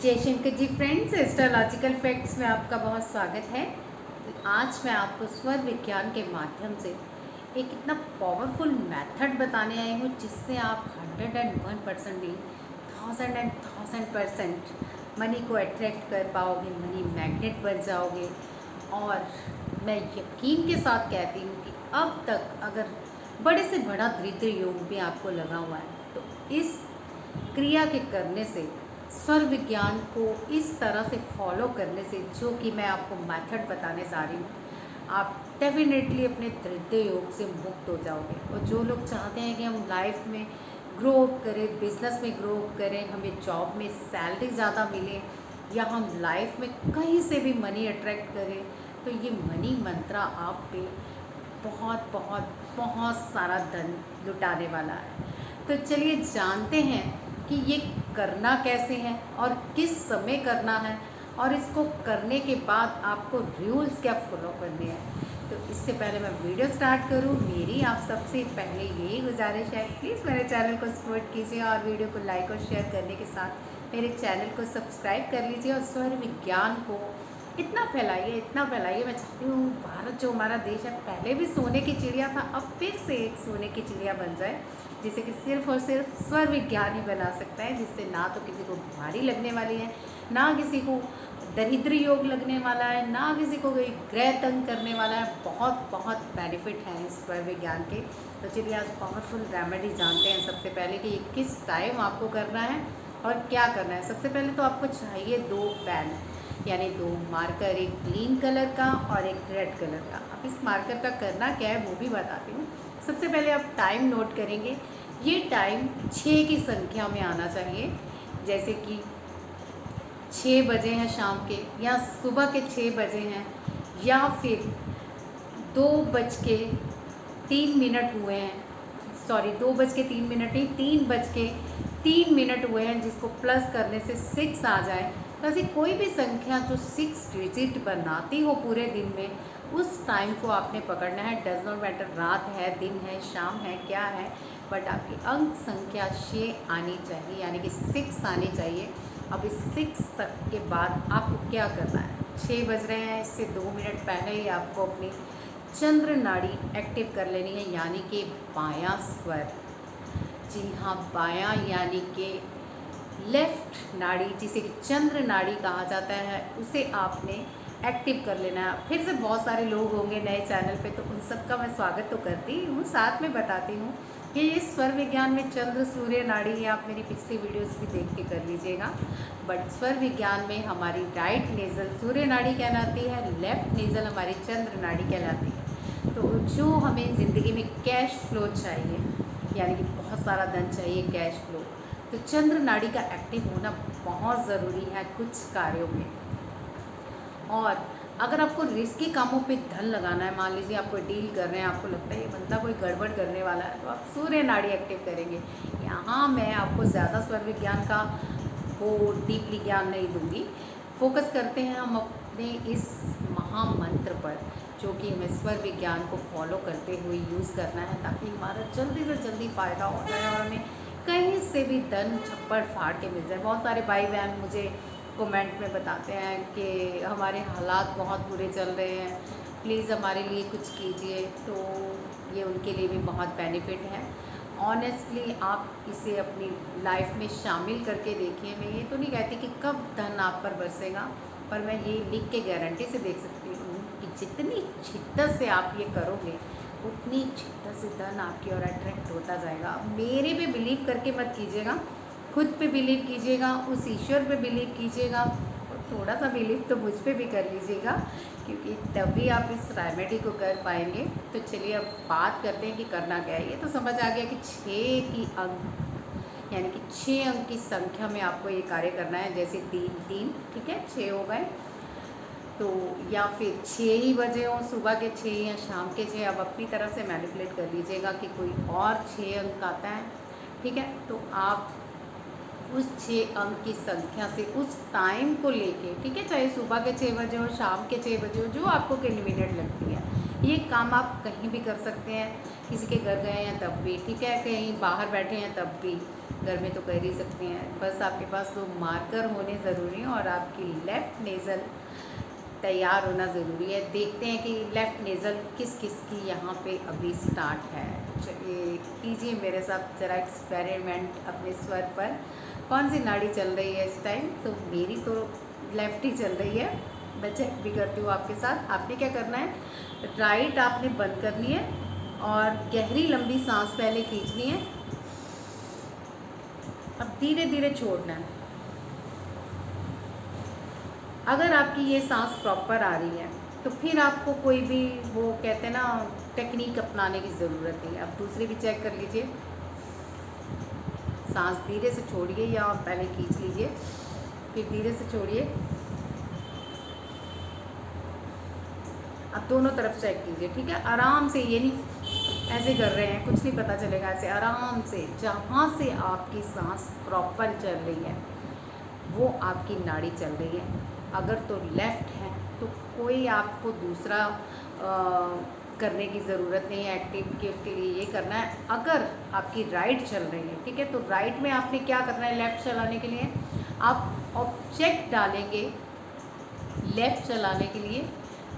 जय Shankar ji friends, astrological facts में आपका बहुत स्वागत है। आज मैं आपको स्वर विज्ञान के माध्यम से एक इतना पावरफुल मेथड बताने आई हूँ जिससे आप 101% नहीं, 1000% मनी को अट्रैक्ट कर पाओगे, मनी मैग्नेट बन जाओगे। और मैं यकीन के साथ कहती हूँ कि अब तक अगर बड़े से बड़ा दरिद्र योग भी आपको लगा हुआ है तो इस क्रिया के करने से, स्वर विज्ञान को इस तरह से फॉलो करने से, जो कि मैं आपको मेथड बताने जा रही हूँ, आप डेफिनेटली अपने दरिद्र योग से मुक्त हो जाओगे। और जो लोग चाहते हैं कि हम लाइफ में ग्रो अप करें, बिजनेस में ग्रो अप करें, हमें जॉब में सैलरी ज़्यादा मिले, या हम लाइफ में कहीं से भी मनी अट्रैक्ट करें, तो ये मनी मंत्रा आप पे बहुत बहुत बहुत सारा धन लुटाने वाला है। तो चलिए जानते हैं कि ये करना कैसे है और किस समय करना है, और इसको करने के बाद आपको रूल्स क्या फॉलो करने हैं। तो इससे पहले मैं वीडियो स्टार्ट करूं, मेरी आप सबसे पहले यही गुजारिश है, प्लीज़ मेरे चैनल को सपोर्ट कीजिए और वीडियो को लाइक और शेयर करने के साथ मेरे चैनल को सब्सक्राइब कर लीजिए और स्वर विज्ञान को इतना फैलाइए। मैं चाहती हूँ भारत जो हमारा देश है, पहले भी सोने की चिड़िया था, अब फिर से एक सोने की चिड़िया बन जाए, जिसे कि सिर्फ और सिर्फ स्वर विज्ञान ही बना सकता है, जिससे ना तो किसी को बीमारी लगने वाली है, ना किसी को दरिद्र योग लगने वाला है, ना किसी को कोई ग्रह तंग करने वाला है। बहुत बहुत बेनिफिट हैं इस स्वर विज्ञान के। तो चलिए आज पावरफुल रेमेडी जानते हैं। सबसे पहले कि ये किस टाइम आपको करना है और क्या करना है। सबसे पहले तो आपको चाहिए 2 पेन, यानी 2 मार्कर, एक ग्रीन कलर का और एक रेड कलर का। अब इस मार्कर का करना क्या है वो भी बताती हूँ। सबसे पहले आप टाइम नोट करेंगे। ये टाइम 6 की संख्या में आना चाहिए, जैसे कि 6 बजे हैं शाम के, या सुबह के 6 बजे हैं, या फिर 2:03 हुए हैं, सॉरी 2:03 नहीं, 3:03 हुए हैं, जिसको प्लस करने से 6 आ जाए। तो ऐसी कोई भी संख्या जो 6 डिजिट बनाती हो पूरे दिन में, उस टाइम को आपने पकड़ना है। डज नॉट मैटर रात है, दिन है, शाम है, क्या है, बट आपकी अंक संख्या 6 आनी चाहिए, यानी कि 6 आनी चाहिए। अब इस 6 तक के बाद आपको क्या करना है, 6 बज रहे हैं, इससे 2 मिनट पहले ही आपको अपनी चंद्र नाड़ी एक्टिव कर लेनी है, यानी कि बायां स्वर। जी हाँ, बायां यानी कि लेफ्ट नाड़ी, जिसे कि चंद्र नाड़ी कहा जाता है, उसे आपने एक्टिव कर लेना है। फिर से बहुत सारे लोग होंगे नए चैनल पे, तो उन सब का मैं स्वागत तो करती हूँ, साथ में बताती हूँ कि ये स्वर विज्ञान में चंद्र सूर्य नाड़ी, आप मेरी पिछली वीडियोस भी देख के कर लीजिएगा। बट स्वर विज्ञान में हमारी राइट नेज़ल सूर्य नाड़ी कहलाती है, लेफ्ट नेज़ल हमारी चंद्र नाड़ी कहलाती है। तो जो हमें ज़िंदगी में कैश फ्लो चाहिए, यानी कि बहुत सारा धन चाहिए, कैश फ्लो, तो चंद्र नाड़ी का एक्टिव होना बहुत ज़रूरी है कुछ कार्यों में। और अगर आपको रिस्की कामों पे धन लगाना है, मान लीजिए आप कोई डील कर रहे हैं, आपको लगता है ये बंदा कोई गड़बड़ करने वाला है, तो आप सूर्य नाड़ी एक्टिव करेंगे। यहाँ मैं आपको ज़्यादा स्वर विज्ञान का वो डीपली ज्ञान नहीं दूंगी। फोकस करते हैं हम अपने इस महामंत्र पर, जो कि हमें स्वर विज्ञान को फॉलो करते हुए यूज़ करना है, ताकि हमारा जल्दी से जल्दी फ़ायदा हो जाए और हमें कहीं से भी धन छप्पड़ फाड़ के मिल जाए। बहुत सारे भाई बहन मुझे कमेंट में बताते हैं कि हमारे हालात बहुत बुरे चल रहे हैं, प्लीज़ हमारे लिए कुछ कीजिए। तो ये उनके लिए भी बहुत बेनिफिट है। ऑनेस्टली आप इसे अपनी लाइफ में शामिल करके देखिए। मैं ये तो नहीं कहती कि कब धन आप पर बरसेगा, पर मैं ये लिख के गारंटी से देख सकती हूँ कि जितनी शिद्दत से आप ये करोगे, उतनी शिद्दत से धन आपकी ओर अट्रैक्ट होता जाएगा। मेरे पे बिलीव करके मत कीजिएगा, खुद पे बिलीव कीजिएगा, उस ईश्वर पे बिलीव कीजिएगा, और थोड़ा सा बिलीव तो मुझ पे भी कर लीजिएगा, क्योंकि तभी आप इस रेमेडी को कर पाएंगे। तो चलिए अब बात करते हैं कि करना क्या है। ये तो समझ आ गया कि 6 की अंक, यानी कि 6 अंक की संख्या में आपको ये कार्य करना है। जैसे 3 ठीक है, 6 हो गए, तो या फिर 6 ही बजे हो, सुबह के 6 या शाम के 6, अब अपनी तरफ से मैनिपुलेट कर लीजिएगा कि कोई और 6 अंक आता है, ठीक है। तो आप उस 6 अंक की संख्या से उस टाइम को लेके, ठीक है, चाहे सुबह के 6 बजे हो, शाम के 6 बजे हो, जो आपको कन्वीनियंट लगती है, ये काम आप कहीं भी कर सकते हैं, किसी के घर गए हैं तब भी, ठीक है, कहीं बाहर बैठे हैं तब भी, घर में तो कर ही सकते हैं। बस आपके पास 2 मार्कर होने ज़रूरी हैं और आपकी लेफ़्ट नेज़ल तैयार होना ज़रूरी है। देखते हैं कि लेफ़्ट नेज़ल किस किस की यहाँ पे अभी स्टार्ट है। चलिए कीजिए मेरे साथ ज़रा एक्सपेरिमेंट अपने स्वर पर। कौन सी नाड़ी चल रही है इस टाइम? तो मेरी तो लेफ़्ट ही चल रही है। मैं चेक भी करती हूँ आपके साथ। आपने क्या करना है, राइट आपने बंद करनी है और गहरी लंबी सांस पहले खींचनी है। अब धीरे धीरे छोड़ना है। अगर आपकी ये सांस प्रॉपर आ रही है तो फिर आपको कोई भी वो कहते हैं ना टेक्निक अपनाने की ज़रूरत नहीं है। आप दूसरी भी चेक कर लीजिए। सांस धीरे से छोड़िए या पहले खींच लीजिए, फिर धीरे से छोड़िए। अब दोनों तरफ चेक कीजिए, ठीक है, आराम से। ये नहीं ऐसे कर रहे हैं, कुछ नहीं पता चलेगा। ऐसे आराम से जहाँ से आपकी सांस प्रॉपर चल रही है वो आपकी नाड़ी चल रही है। अगर तो लेफ़्ट है तो कोई आपको दूसरा करने की ज़रूरत नहीं है एक्टिव के, उसके लिए ये करना है। अगर आपकी राइट चल रही है, ठीक है, तो राइट में आपने क्या करना है, लेफ़्ट चलाने के लिए आप ऑब्जेक्ट डालेंगे लेफ़्ट चलाने के लिए।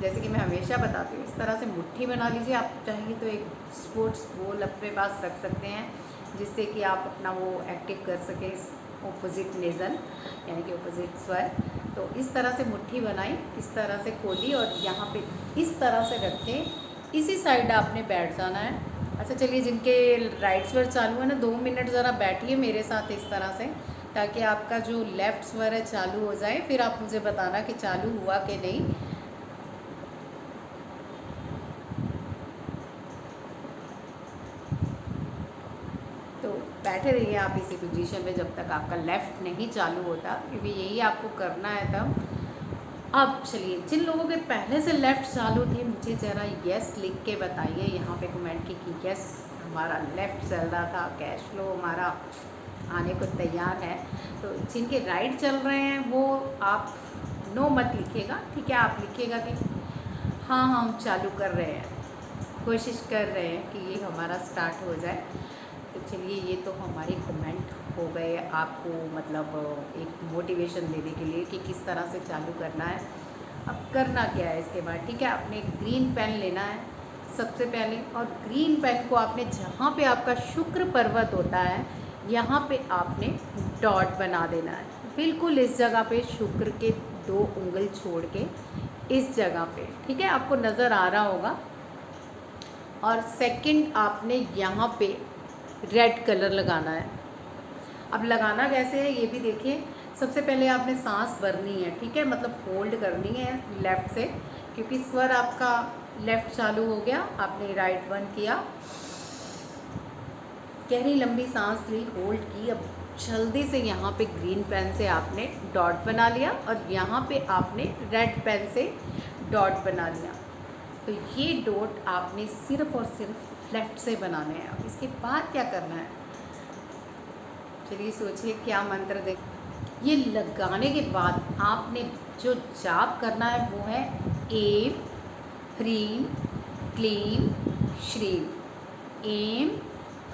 जैसे कि मैं हमेशा बताती हूँ, इस तरह से मुट्ठी बना लीजिए। आप चाहिए तो एक स्पोर्ट्स बॉल अपने पास रख सकते हैं जिससे कि आप अपना वो एक्टिव कर सकें ऑपोजिट नेज़ल यानी कि ऑपोजिट स्वर। तो इस तरह से मुट्ठी बनाई, इस तरह से खोली और यहाँ पे इस तरह से रखें। इसी साइड आपने बैठ जाना है। अच्छा चलिए, जिनके राइट स्वर चालू है ना, 2 मिनट ज़रा बैठिए मेरे साथ इस तरह से, ताकि आपका जो लेफ़्ट स्वर है चालू हो जाए। फिर आप मुझे बताना कि चालू हुआ कि नहीं। बैठे रहिए आप इसी पोजीशन में जब तक आपका लेफ़्ट नहीं चालू होता, क्योंकि यही आपको करना है तब। अब चलिए, जिन लोगों के पहले से लेफ़्ट चालू थे मुझे ज़रा यस लिख के बताइए यहाँ पे कमेंट की कि यस हमारा लेफ़्ट चल रहा था, कैश फ्लो हमारा आने को तैयार है। तो जिनके राइट चल रहे हैं वो आप नो मत लिखिएगा, ठीक है, आप लिखिएगा कि हाँ हम चालू कर रहे हैं, कोशिश कर रहे हैं कि ये हमारा स्टार्ट हो जाए। तो चलिए, ये तो हमारे कमेंट हो गए आपको, मतलब एक मोटिवेशन देने के लिए कि किस तरह से चालू करना है। अब करना क्या है इसके बाद, ठीक है, आपने एक ग्रीन पेन लेना है सबसे पहले, और ग्रीन पेन को आपने जहाँ पे आपका शुक्र पर्वत होता है यहाँ पे आपने डॉट बना देना है, बिल्कुल इस जगह पे, शुक्र के 2 उंगल छोड़ के इस जगह पे, ठीक है, आपको नज़र आ रहा होगा। और सेकंड आपने यहाँ पे रेड कलर लगाना है। अब लगाना कैसे है ये भी देखिए। सबसे पहले आपने सांस भरनी है, ठीक है, मतलब होल्ड करनी है लेफ़्ट से, क्योंकि स्वर आपका लेफ़्ट चालू हो गया, आपने राइट बंद किया, गहरी लंबी सांस ली, होल्ड की। अब जल्दी से यहाँ पे ग्रीन पेन से आपने डॉट बना लिया और यहाँ पे आपने रेड पेन से डॉट बना लिया। तो ये डॉट आपने सिर्फ़ और सिर्फ लेफ़्ट से बनाने हैं। अब इसके बाद क्या करना है, चलिए सोचिए क्या मंत्र दे। ये लगाने के बाद आपने जो जाप करना है वो है एम ह्रीम क्लीम श्रीम। एम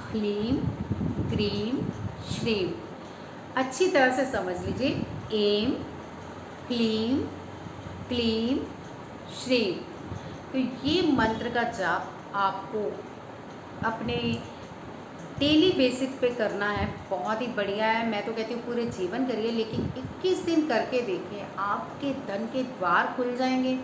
ह्लीम क्रीम श्रीम। अच्छी तरह से समझ लीजिए, एम क्लीम क्लीम श्रीम। तो ये मंत्र का जाप आपको अपने डेली बेसिस पे करना है। बहुत ही बढ़िया है, मैं तो कहती हूँ पूरे जीवन करिए, लेकिन 21 दिन करके देखिए, आपके धन के द्वार खुल जाएंगे।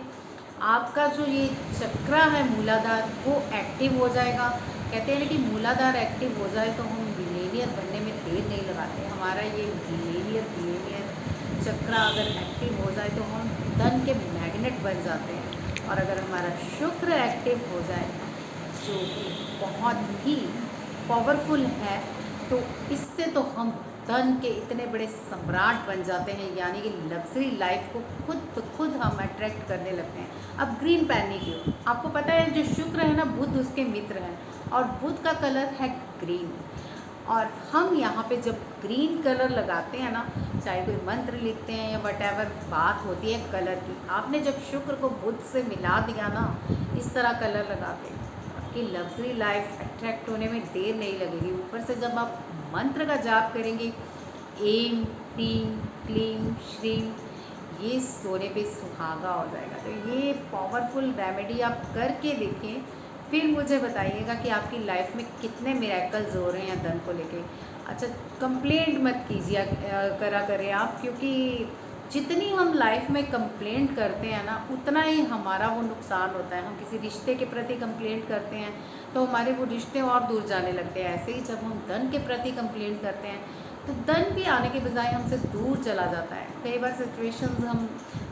आपका जो ये चक्र है मूलाधार वो एक्टिव हो जाएगा। कहते हैं ना कि मूलाधार एक्टिव हो जाए तो हम मिलेनियर बनने में देर नहीं लगाते। हमारा ये मिलेनियर चक्र अगर एक्टिव हो जाए तो हम धन के मैग्नेट बन जाते हैं। और अगर हमारा शुक्र एक्टिव हो जाए जो कि बहुत ही पावरफुल है, तो इससे तो हम धन के इतने बड़े सम्राट बन जाते हैं, यानी कि लग्जरी लाइफ को खुद हम अट्रैक्ट करने लगते हैं। अब ग्रीन पेन नहीं क्यों, आपको पता है जो शुक्र है ना, बुध उसके मित्र हैं और बुध का कलर है ग्रीन। और हम यहाँ पे जब ग्रीन कलर लगाते हैं ना, चाहे कोई मंत्र लिखते हैं या वटेवर बात होती है कलर की, आपने जब शुक्र को बुध से मिला दिया ना इस तरह कलर लगा के, आपकी लग्जरी लाइफ अट्रैक्ट होने में देर नहीं लगेगी। ऊपर से जब आप मंत्र का जाप करेंगे, एम ह्रीम क्लीम श्रीम, ये सोने पे सुहागा हो जाएगा। तो ये पावरफुल रेमेडी आप करके देखिए, फिर मुझे बताइएगा कि आपकी लाइफ में कितने मिरेकल्स हो रहे हैं धन को लेके। अच्छा, कंप्लेंट मत कीजिए करा करें आप, क्योंकि जितनी हम लाइफ में कंप्लेंट करते हैं ना उतना ही हमारा वो नुकसान होता है। हम किसी रिश्ते के प्रति कंप्लेंट करते हैं तो हमारे वो रिश्ते और दूर जाने लगते हैं। ऐसे ही जब हम धन के प्रति कंप्लेंट करते हैं तो धन भी आने के बजाय हमसे दूर चला जाता है। कई बार सिचुएशंस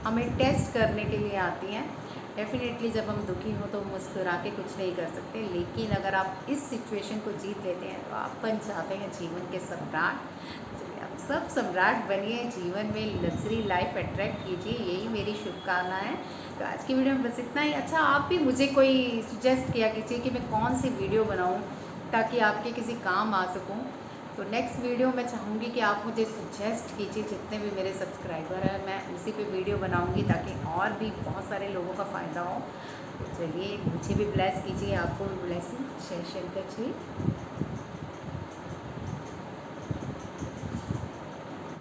हमें टेस्ट करने के लिए आती हैं। डेफिनेटली जब हम दुखी हों तो मुस्कुरा के कुछ नहीं कर सकते, लेकिन अगर आप इस सिचुएशन को जीत लेते हैं तो आप बन जाते हैं जीवन के सम्राट। चलिए, आप सब सम्राट बनिए, जीवन में लग्जरी लाइफ अट्रैक्ट कीजिए, यही मेरी शुभकामना है। तो आज की वीडियो में बस इतना ही। अच्छा, आप भी मुझे कोई सुजेस्ट किया कीजिए कि मैं कौन सी वीडियो बनाऊँ ताकि आपके किसी काम आ सकूँ। तो नेक्स्ट वीडियो मैं चाहूँगी कि आप मुझे सजेस्ट कीजिए, जितने भी मेरे सब्सक्राइबर हैं मैं उसी पे वीडियो बनाऊँगी ताकि और भी बहुत सारे लोगों का फ़ायदा हो। तो चलिए, मुझे भी ब्लेस कीजिए, आपको भी ब्लेसिंग। जय शंकर जी।